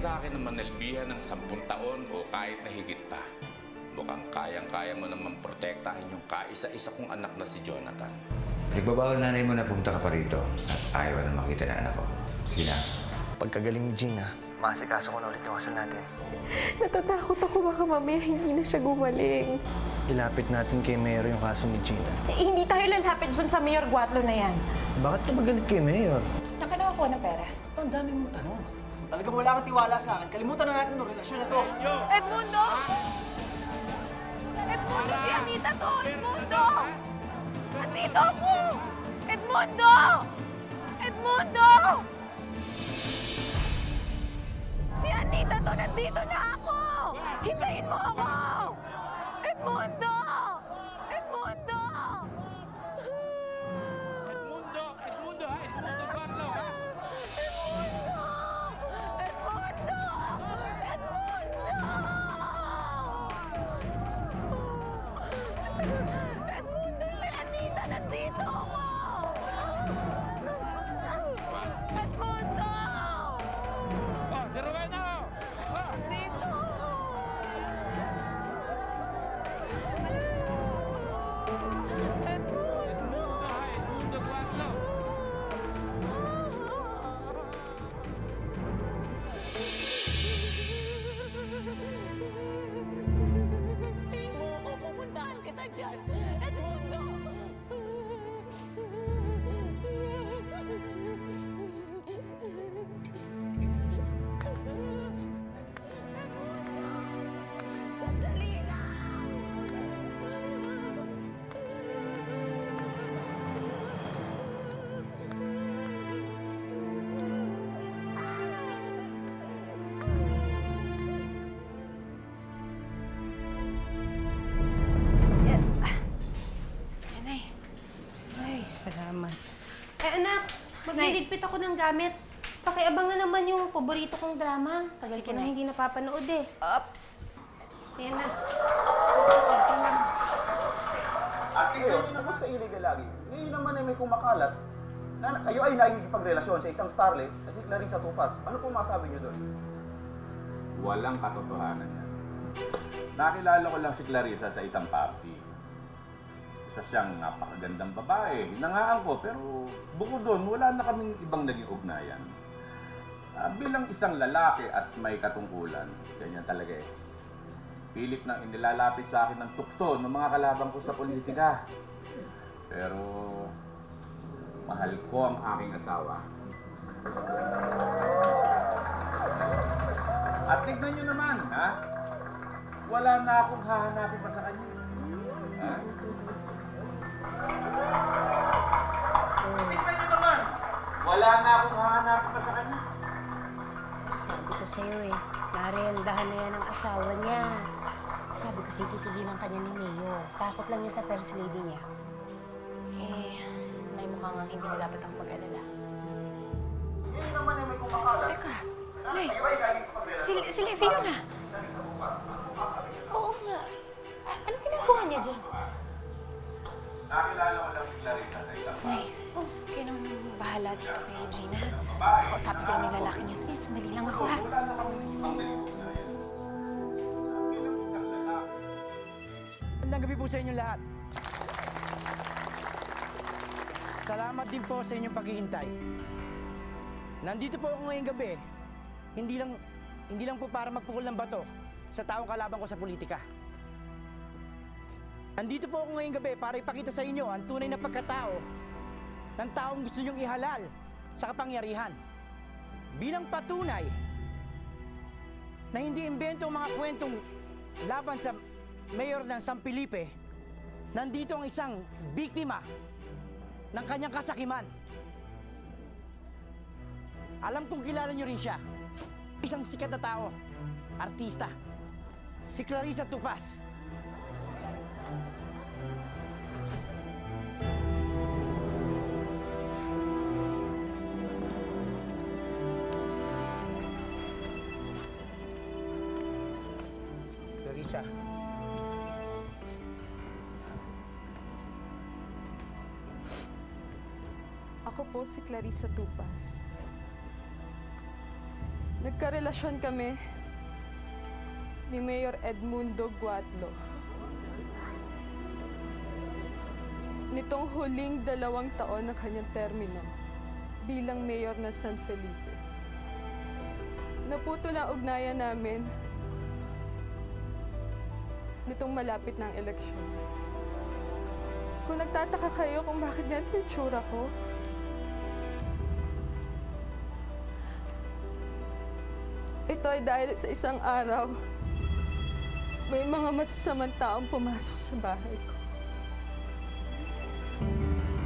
sa akin na manalbihan ng 10 taon o kahit na higit pa, mukhang kayang-kaya mo naman protektahin yung kaisa-isa kong anak na si Jonathan. Nagbabawal nanay mo na pumunta ka pa rito at ayaw na makita na anak ko. Sige na. Pagkagaling ni Gina, maasikaso ko na ulit yung kasal natin. Natatakot ako baka mamaya hindi na siya gumaling. Ilapit natin kay Mayor yung kaso ni Gina. Hindi tayo lalapit dyan sa Mayor Guatlo na yan. Bakit ka magalit kay Mayor? Saan ka nakakuha ng pera? Ang dami mong tanong. Talagang wala kang tiwala sa akin. Kalimutan na natin yung relasyon na to. Edmundo! Edmundo, si Anita to! Edmundo! Nandito ako! Edmundo! Edmundo! Si Anita to! Nandito na ako! Hintayin mo ako! Edmundo! Edmundo! Edmundo! Edmundo, ha? Edmundo Guatlo, ha? Edmundo! Edmundo, si Anita, nandito ako! Edmundo! Oh, si Rowena, oh! Oh! Dito! Edmundo, ha? Edmundo Guatlo. Tingin mo ako, pupuntahan kita dyan. Edmundo! Sandali lang! Nanay. Ay, salamat. Anak, magliligpit ako ng gamit. Pakiabangan naman yung paborito kong drama. Tagal Sige, ko na Nay. hindi napapanood eh. Oops. Ayan na. At ikaw naman sa illegal lagi. Ngayon naman ay may kumakalat na kayo ay nagkikipagrelasyon sa isang starlet na si Clarissa Tupas. Ano po masabi niyo doon? Walang katotohanan yan. Nakilala ko lang si Clarissa sa isang party. Isa siyang napakagandang babae. Hinangaan ko, pero bukod doon, wala na kaming ibang naging ugnayan. Bilang isang lalaki at may katungkulan, ganyan talaga eh. Pilit nang inilalapit sa akin ng tukso ng mga kalaban ko sa politika. Pero mahal ko ang aking asawa. At tignan nyo naman, ha? Wala na akong hahanapin pa sa kanya. Ha? Tignan nyo naman! Wala na akong hahanapin pa sa kanya. Sabi ko sa'yo eh, narendahan na yan ang asawa niya. Sabi ko si titigilan kanya ni Mayor. Takot lang niya sa first lady niya. Nay, mukhang hindi na dapat ako mag-alala. Ngayon naman ay may kumakalat Teka, na Nay, kayo ay nagkikipagrelasyon si Levi yun ah. Clarissa Tupas. Ano po masabi niyo? Oo nga. Anong ginagawa niya dyan? Nakilala ko lang si Clarissa sa isang Nay, party. kayo nang bahala dito kay Gina. Babae. Kakausapin ko lang yung lalaki niya. Dali lang ako ha. Wala na kaming ibang naging ugnayan. Bilang isang lalaki. Magandang gabi po sa inyo lahat. Salamat din po sa inyong paghihintay. Nandito po ako ngayong gabi, hindi lang po para magpukol ng bato sa taong kalaban ko sa politika. Nandito po ako ngayong gabi para ipakita sa inyo ang tunay na pagkatao ng taong gusto niyong ihalal sa kapangyarihan. Bilang patunay na hindi imbento ang mga kwentong laban sa mayor ng San Felipe, nandito ang isang biktima ng kanyang kasakiman. Alam kong kilala niyo rin siya. Isang sikat na tao, artista, si Clarissa Tupas. Clarissa. Ako po si Clarissa Tupas. Nagkarelasyon kami ni Mayor Edmundo Guatlo. Nitong huling 2 taon ng kanyang termino bilang mayor ng San Felipe. Naputol ang ugnayan namin nitong malapit ng eleksyon. Kung nagtataka kayo kung bakit ganito yung tsura ko, ito ay dahil sa isang araw, may mga masasamang taong pumasok sa bahay ko.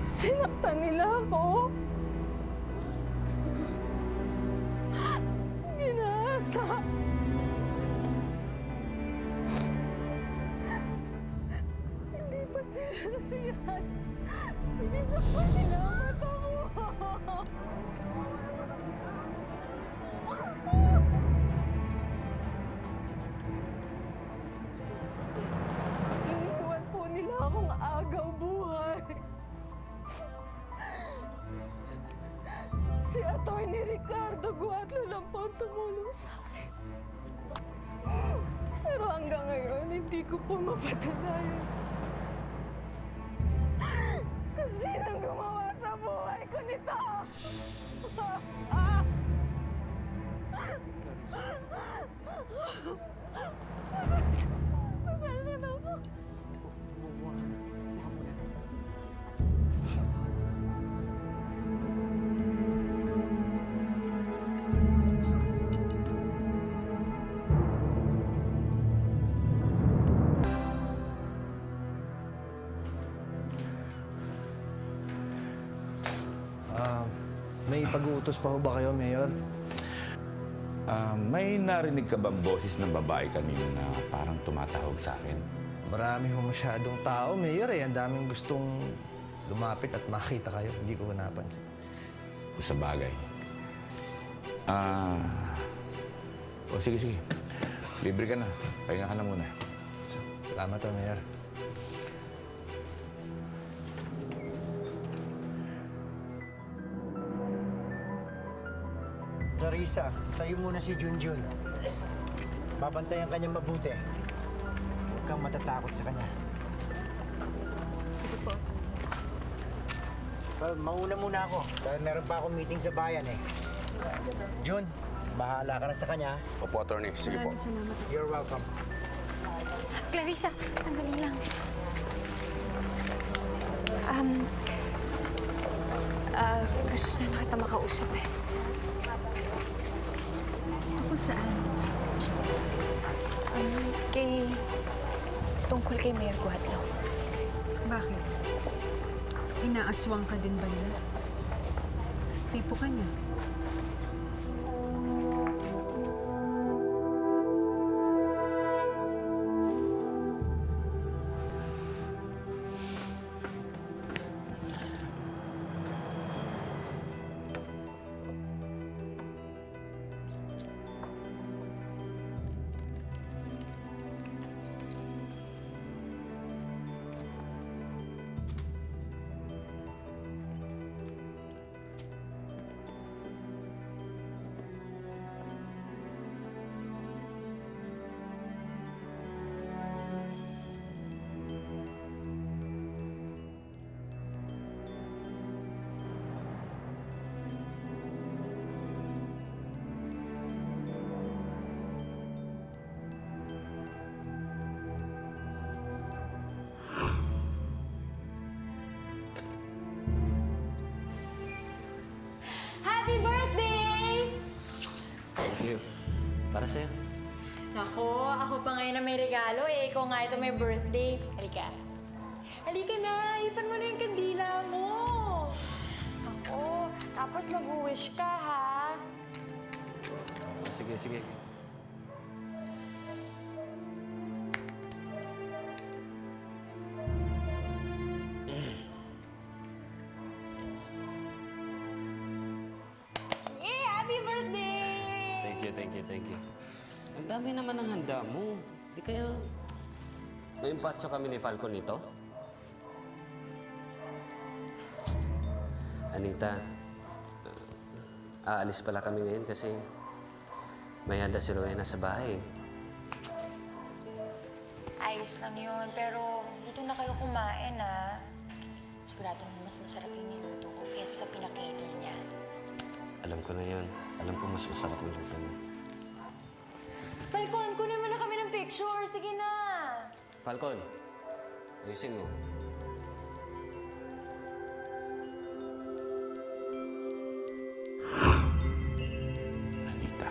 Sinaktan nila ako. Ginahasa. Hindi pa sila nasiyahan. Pinisakpan nila ang mata ko. Iniwan po nila akong agaw buhay. Si Atty. Ricardo Guatlo lang po ang tumulong sa akin. Pero hanggang ngayon, hindi ko po mapatunayan. Kasi nang gumawa sa buhay ko nito. Pasensya na po. May pag-uutos pa ho ba kayo, Mayor? May narinig ka bang boses ng babae kanina na parang tumatawag sa akin? Marami ho masyadong tao, Mayor eh. Ang daming gustong lumapit at makita kayo. Hindi ko napansin. Sa bagay. Sige. Libre ka na. Pahinga ka na muna. Salamat ho, Mayor. Clarissa, tayo muna si Junjun. Babantayan kanya mabuti. Huwag kang matatakot sa kanya. Sige po. Well, mauna muna ako dahil meron pa akong meeting sa bayan eh. Jun, bahala ka na sa kanya. Opo, attorney. Sige po. Maraming salamat. You're welcome. Clarissa, sandali lang. Gusto sana kita makausap eh. Tungkol saan? Tungkol kay Mayor Guatlo. Bakit? Inaaswang ka din ba niya? Tipo ka niya. Happy birthday! Thank you. Para sa'yo. Nako, ako pa ngayon na may regalo eh. Ikaw nga ito may birthday. Halika. Halika na, ipan mo na yung kandila mo. Ako, tapos mag-wish ka ha. Sige. Yay! Happy birthday! Thank you. Ang dami naman ng handa mo. Di kayo... May impatso kami ni Falcon nito? Anita, aalis pala kami ngayon kasi May handa si Rowena sa bahay. Ayos lang yun, pero dito na kayo kumain, ha? Sigurado naman mas masarap yung niluto ko kaysa sa pinakater niya. Alam ko na yun. Alam ko mas masarap yung luto mo. Falcon, kunin mo na kami ng picture. Sige na. Falcon, ayusin mo. Anita.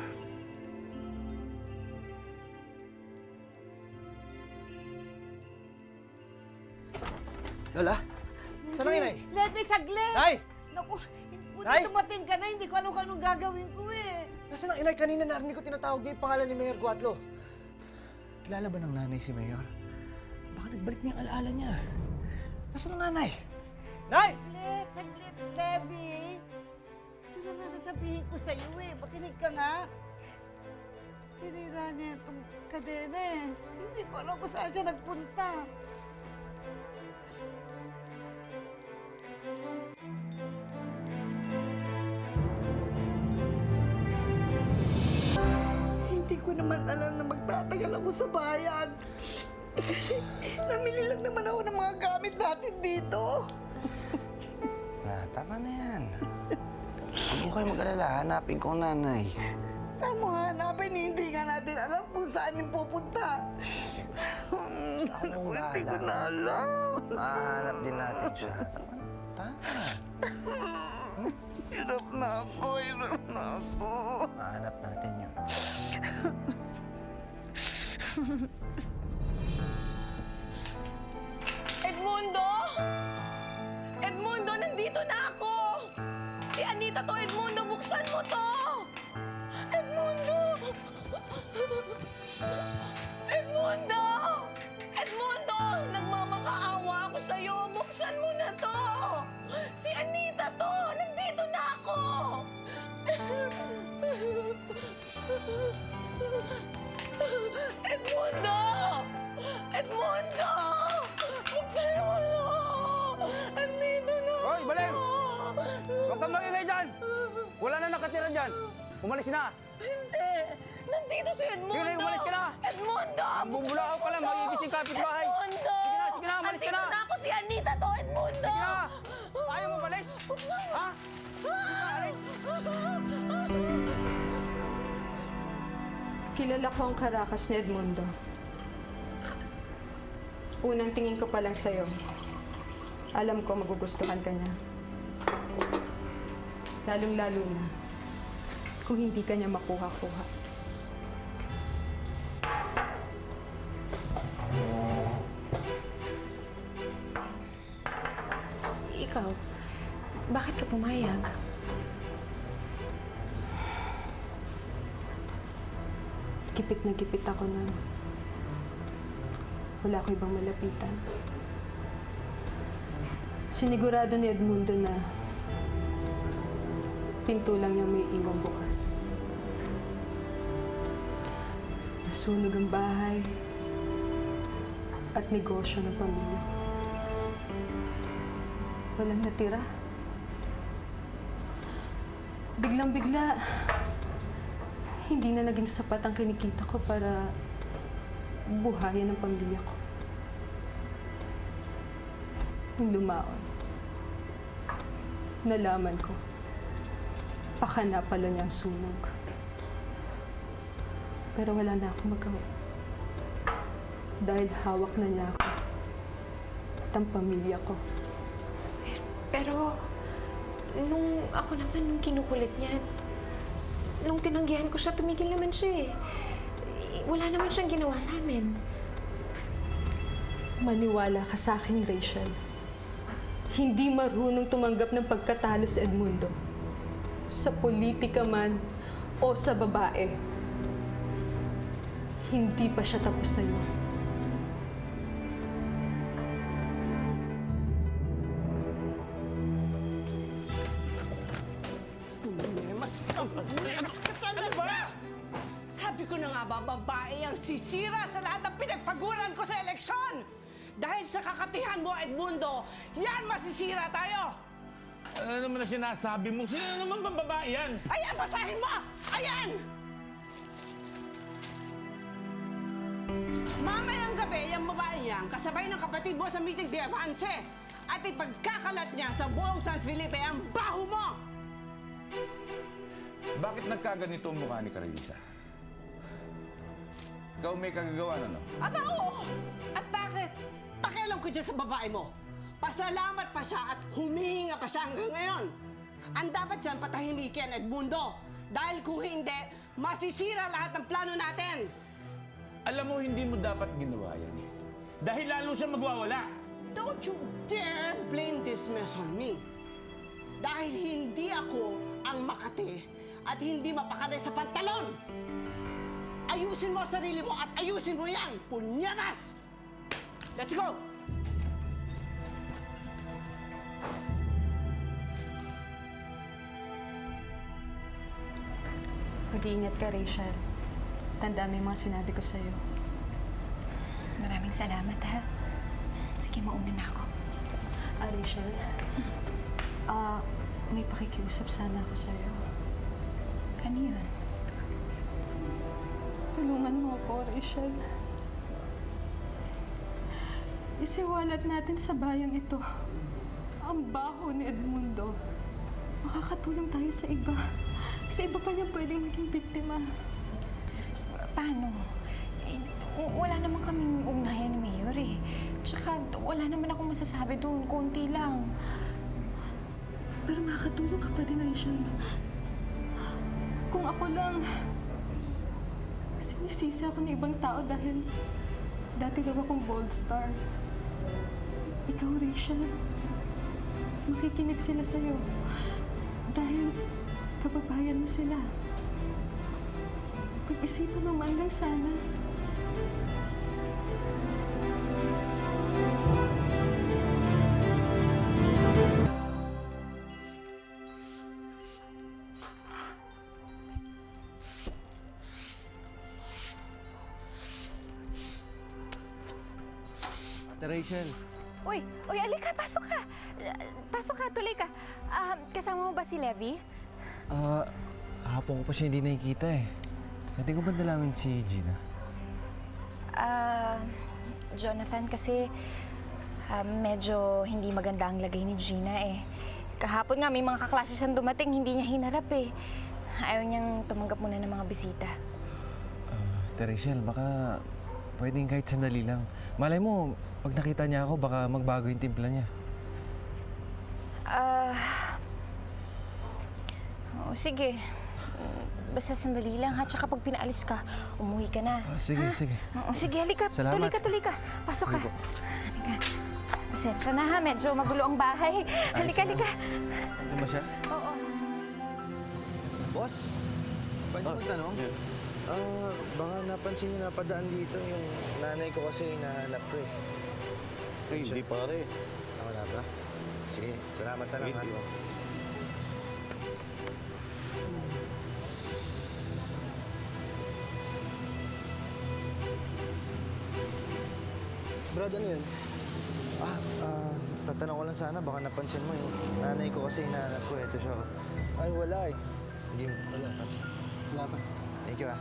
Lola? Saan ang inay? Lete, saglit! Nay! Naku, buti Nay! dumating ka na, hindi ko alam kung anong gagawin ko eh. Nasaan ang inay? Kanina narinig ko tinatawag niya yung pangalan ni Mayor Guatlo. Kilala ba ng nanay si Mayor? Baka nagbalik niya ang alaala niya. Nasaan ang nanay? Nay! Saglit, saglit, Debbie. Ito na nga sasabihin ko sa'yo eh. Makinig ka nga. Sinira niya itong kadena eh. Hindi ko alam kung saan siya nagpunta. Hindi ko naman alam na magtatagal ako sa bayan. Kasi namili lang naman ako ng mga gamit natin dito. Tama na yan. Huwag mo kayo mag-alala. Hanapin ko ang nanay. Saan mo hanapin? Hindi nga natin alam kung saan yung pupunta. Hindi ko na alam. Mahanap din natin siya. Tama. Hirap na ako, hirap na ako. Mahanap natin yun. Edmundo! Edmundo, nandito na ako! Si Anita to, Edmundo, buksan mo to! Edmundo! Edmundo! Edmundo! Nagmamakaawa ako sa'yo! Buksan mo na to! Si Anita to! Nandito na ako! Edmundo! Edmundo! Buksan mo na! Andito na ako! Hoy, Baleng! Huwag kang maingay dyan! Wala na nakatira dyan! Umalis na! Hindi! Nandito si Edmundo! Sige na, umalis ka na! Edmundo! Bumulakaw ka lang, magigising kapitbahay! Edmundo! Sige na, umalis ka na! Andito na ako si Anita to, Edmundo! Sige na! Ayaw mo umalis? Buksan mo! Ha? Alis! Kilala ko ang karakas ni Edmundo. Unang tingin ko pa lang sa'yo. Alam ko magugustuhan ka niya. Lalong-lalo na kung hindi ka niya makuha-kuha. Ikaw, bakit ka pumayag? Gipit na gipit ako nun. Wala ko ibang malapitan. Sinigurado ni Edmundo na pinto lang niya may iwang bukas. Nasunog ang bahay at negosyo ng pamilya. Walang natira. Biglang-bigla, hindi na naging sapat ang kinikita ko para buhayan ang pamilya ko. Nung lumaon, nalaman ko, pakana pala niya ang sunog. Pero wala na akong magawa. Dahil hawak na niya ako at ang pamilya ko. Pero, nung ako naman, nung kinukulit niya, nung tinanggihan ko siya, tumigil naman siya eh. Wala naman siyang ginawa sa amin. Maniwala ka sa akin, Rachel. Hindi marunong tumanggap ng pagkatalo si Edmundo. Sa politika man o sa babae. Hindi pa siya tapos sa'yo. Sabi ko na nga ba, babae ang sisira sa lahat ng pinagpaguran ko sa eleksyon! Dahil sa kakatihan mo, Edmundo, yan masisira tayo! Ano naman na sinasabi mo? Sino naman bang babae yan? Ayan, basahin mo! Ayan! Mamayang gabi, yung babae yan, kasabay ng kapatid mo sa meeting de avance. At ipagkakalat niya sa buong San Felipe ang baho mo! Bakit nagkaganito ang mukha ni Carlisa? Ikaw may kagagawan, ano? Aba, oo! At bakit? Pakialam ko dyan sa babae mo. Pasalamat pa siya at humihinga pa siya hanggang ngayon. Ang dapat dyan patahimikin, Edmundo. Dahil kung hindi, masisira lahat ng plano natin. Alam mo, hindi mo dapat ginawa yan eh. Dahil lalo siya magwawala. Don't you dare blame this mess on me. Dahil hindi ako ang Makati at hindi mapakali sa pantalon. Ayusin mo ang sarili mo at ayusin mo yan, punyamas! Let's go! Mag-iingat ka, Rachel. Tandaan mo yung mga sinabi ko sa'yo. Maraming salamat, ha? Sige, mauna na ako. Rachel, may pakikiusap sana ako sa'yo. Ano yun? Tulungan mo ako, Rachel. Isiwalat natin sa bayang ito ang baho ni Edmundo. Makakatulong tayo sa iba. Sa iba pa niya pwedeng maging biktima. Paano? Wala naman kaming ugnayan ni Mayor eh. Tsaka wala naman akong masasabi doon. Konti lang. Pero makakatulong ka pa din, Rachel. Kung ako lang, sinisisi ako ng ibang tao dahil dati daw akong gold star. Ikaw, Rachel, makikinig sila sa'yo. Dahil kababayan mo sila. Pag-isipan mo man lang sana. Ate Rachel. Uy, alika, pasok ka. Pasok ka, tuloy ka. Kasama mo ba si Levi? Kahapon ko pa siya hindi nakikita eh. Pwede ko ba nalaman si Gina? Jonathan, kasi medyo hindi maganda ang lagay ni Gina eh. Kahapon nga may mga kaklase siyang dumating, hindi niya hinarap eh. Ayaw niyang tumanggap muna ng mga bisita. Ate Rachel, baka pwedeng kahit sandali lang. Malay mo, pag nakita niya ako, baka magbago yung timpla niya. Sige. Basta sandali lang ha. Tsaka pag pinaalis ka, umuwi ka na. Sige, ha? sige. Sige, halika. Salamat. Tuloy ka. Pasok ka. Sige po. Halika. Pasensya na ha. Medyo magulo ang bahay. Halika. Ano ba siya? Oo. Boss, pwede magtanong? Baka napansin niyo napadaan dito yung nanay ko kasi hinahanap ko eh. Hindi pare. Wala ba? Sige, salamat na lang ha. Brad, ano yun? Tatanong ko lang sana, baka napansin mo yung nanay ko kasi hinahanap ko. Ito siya. Ay, wala eh. Hindi mo napansin. Wala ba? Thank you ah.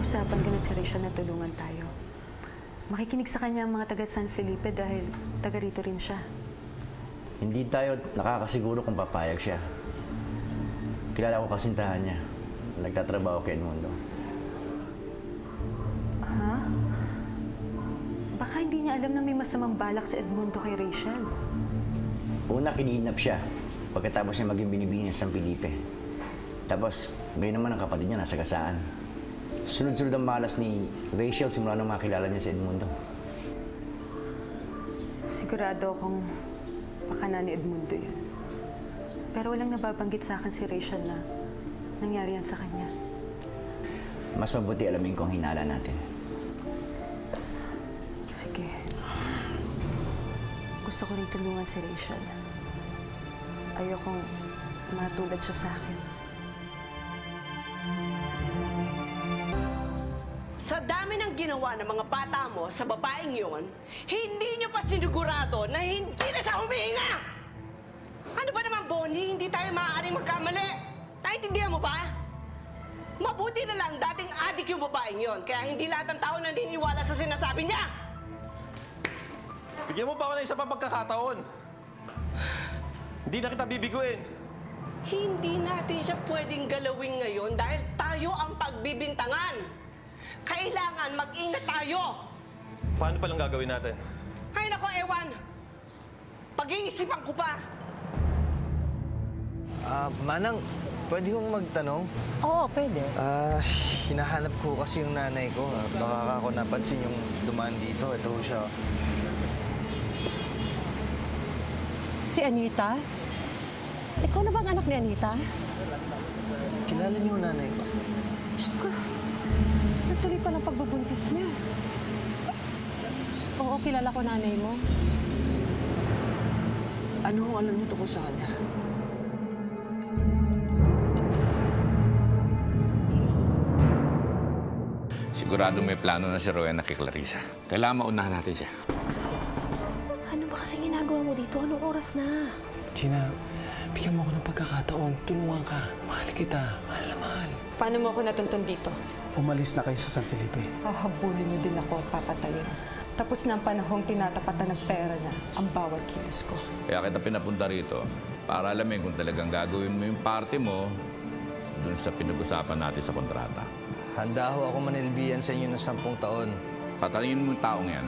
Napag-usapan ko na si Rachel na tulungan tayo. Makikinig sa kanya ang mga taga San Felipe dahil taga rito rin siya. Hindi tayo nakakasiguro kung papayag siya. Kilala ko kasintahan niya. Nagtatrabaho kay Edmundo. Ha? Baka hindi niya alam na may masamang balak si Edmundo kay Rachel. Una, kininap siya. Pagkatapos niya maging binibini sa San Felipe. Tapos, ngayon naman ang kapatid niya nasa gasaan. Sunod-sunod ang malas ni Rachel simula nang makilala niya si Edmundo. Sigurado akong pakana ni Edmundo yun. Pero walang nababanggit sa akin si Rachel na nangyari yan sa kanya. Mas mabuti alamin kung hinala natin. Sige. Gusto ko rin tulungan si Rachel. Ayokong matulad siya sa akin. Sa dami ng ginawa ng mga bata mo sa babaeng yon, hindi niyo pa sinigurado na hindi na siya humihinga! Ano ba naman, Bonnie? Hindi tayo maaaring magkamali. Naintindihan mo ba? Mabuti na lang dating adik yung babaeng yon, kaya hindi lahat ng tao naniniwala sa sinasabi niya! Bigyan mo ba ako ng isa pang pagkakataon? Hindi na kita bibiguin. Hindi natin siya pwedeng galawin ngayon dahil tayo ang pagbibintangan. Kailangan mag-ingat tayo. Paano palang gagawin natin? Ay nako, ewan. Pag-iisipan ko pa. Manang, pwede kong magtanong? Oo, pwede. Hinahanap ko kasi yung nanay ko. Baka ako napansin yung dumaan dito. Ito siya. Si Anita? Ikaw na bang anak ni Anita? Kilala niyo yung nanay ko? Diyos ko, natuloy pa ng pagbubuntis niya. Oo, kilala ko nanay mo. Ano ang alam niyo tungkol sa kanya? Sigurado may plano na si Rowena kay Clarissa. Kailangan maunahan natin siya. Ano ba kasi ginagawa mo dito? Anong oras na? Gina, bigyan mo ako ng pagkakataon. Tulungan ka. Mahal kita. Mahal na mahal. Paano mo ako natuntun dito? Umalis na kayo sa San Felipe. Hahabulin niyo din ako, papatayin. Tapos na ang panahong tinatapatan ng pera niya ang bawat kilos ko. Kaya kita pinapunta rito para alamin kung talagang gagawin mo yung party mo dun sa pinag-usapan natin sa kontrata. Handa ho ako manilbihan sa inyo ng 10 taon. Patalingin mo yung taong yan.